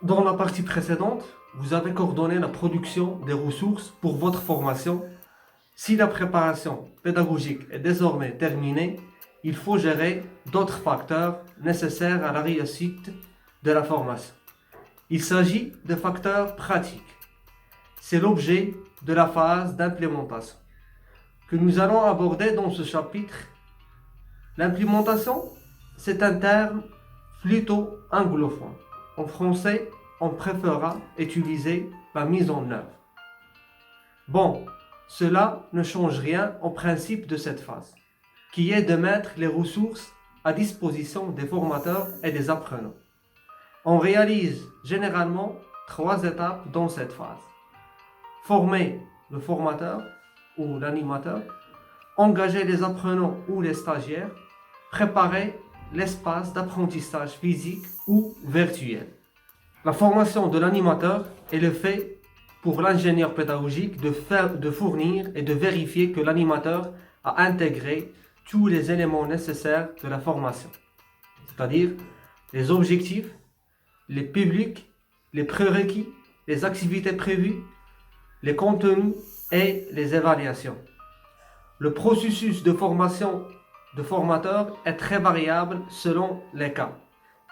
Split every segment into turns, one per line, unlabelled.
Dans la partie précédente, vous avez coordonné la production des ressources pour votre formation. Si la préparation pédagogique est désormais terminée, il faut gérer d'autres facteurs nécessaires à la réussite de la formation. Il s'agit de facteurs pratiques. C'est l'objet de la phase d'implémentation que nous allons aborder dans ce chapitre. L'implémentation, c'est un terme plutôt anglophone. En français, on préférera utiliser la mise en œuvre. Bon, cela ne change rien au principe de cette phase, qui est de mettre les ressources à disposition des formateurs et des apprenants. On réalise généralement 3 étapes dans cette phase. Former le formateur ou l'animateur, engager les apprenants ou les stagiaires, préparer l'espace d'apprentissage physique ou virtuel. La formation de l'animateur est le fait pour l'ingénieur pédagogique de fournir et de vérifier que l'animateur a intégré tous les éléments nécessaires de la formation, c'est-à-dire les objectifs, les publics, les prérequis, les activités prévues, les contenus et les évaluations. Le processus de formation de formateur est très variable selon les cas.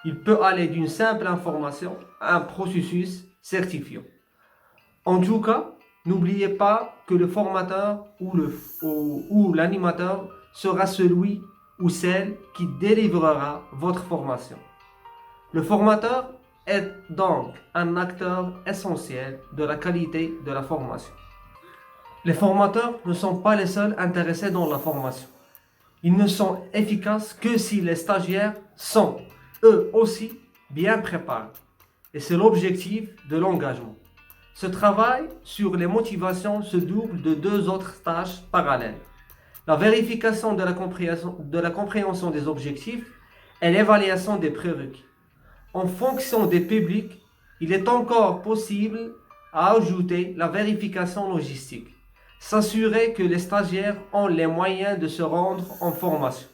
Il peut aller d'une simple information à un processus certifiant. En tout cas, n'oubliez pas que le formateur ou l'animateur sera celui ou celle qui délivrera votre formation. Le formateur est donc un acteur essentiel de la qualité de la formation. Les formateurs ne sont pas les seuls intéressés dans la formation. Ils ne sont efficaces que si les stagiaires sont, eux aussi, bien préparés. Et c'est l'objectif de l'engagement. Ce travail sur les motivations se double de 2 autres tâches parallèles. La vérification de la compréhension des objectifs et l'évaluation des prérequis. En fonction des publics, il est encore possible à ajouter la vérification logistique. S'assurer que les stagiaires ont les moyens de se rendre en formation.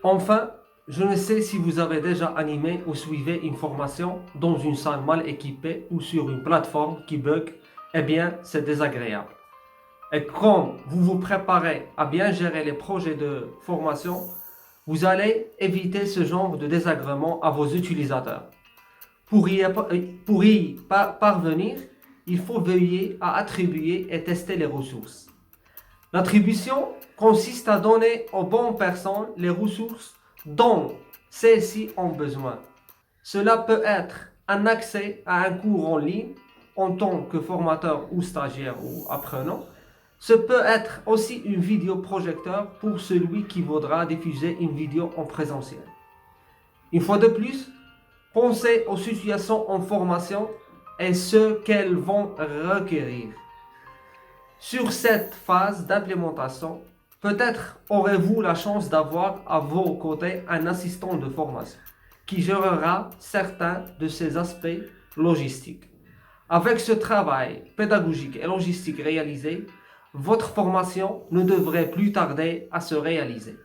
Enfin, je ne sais si vous avez déjà animé ou suivi une formation dans une salle mal équipée ou sur une plateforme qui bug, eh bien c'est désagréable. Et comme vous vous préparez à bien gérer les projets de formation, vous allez éviter ce genre de désagrément à vos utilisateurs. Pour y parvenir, il faut veiller à attribuer et tester les ressources. L'attribution consiste à donner aux bonnes personnes les ressources dont celles-ci ont besoin. Cela peut être un accès à un cours en ligne en tant que formateur ou stagiaire ou apprenant. Ce peut être aussi une vidéoprojecteur pour celui qui voudra diffuser une vidéo en présentiel. Une fois de plus, pensez aux situations en formation et ce qu'elles vont requérir. Sur cette phase d'implémentation, peut-être aurez-vous la chance d'avoir à vos côtés un assistant de formation qui gérera certains de ces aspects logistiques. Avec ce travail pédagogique et logistique réalisé, votre formation ne devrait plus tarder à se réaliser.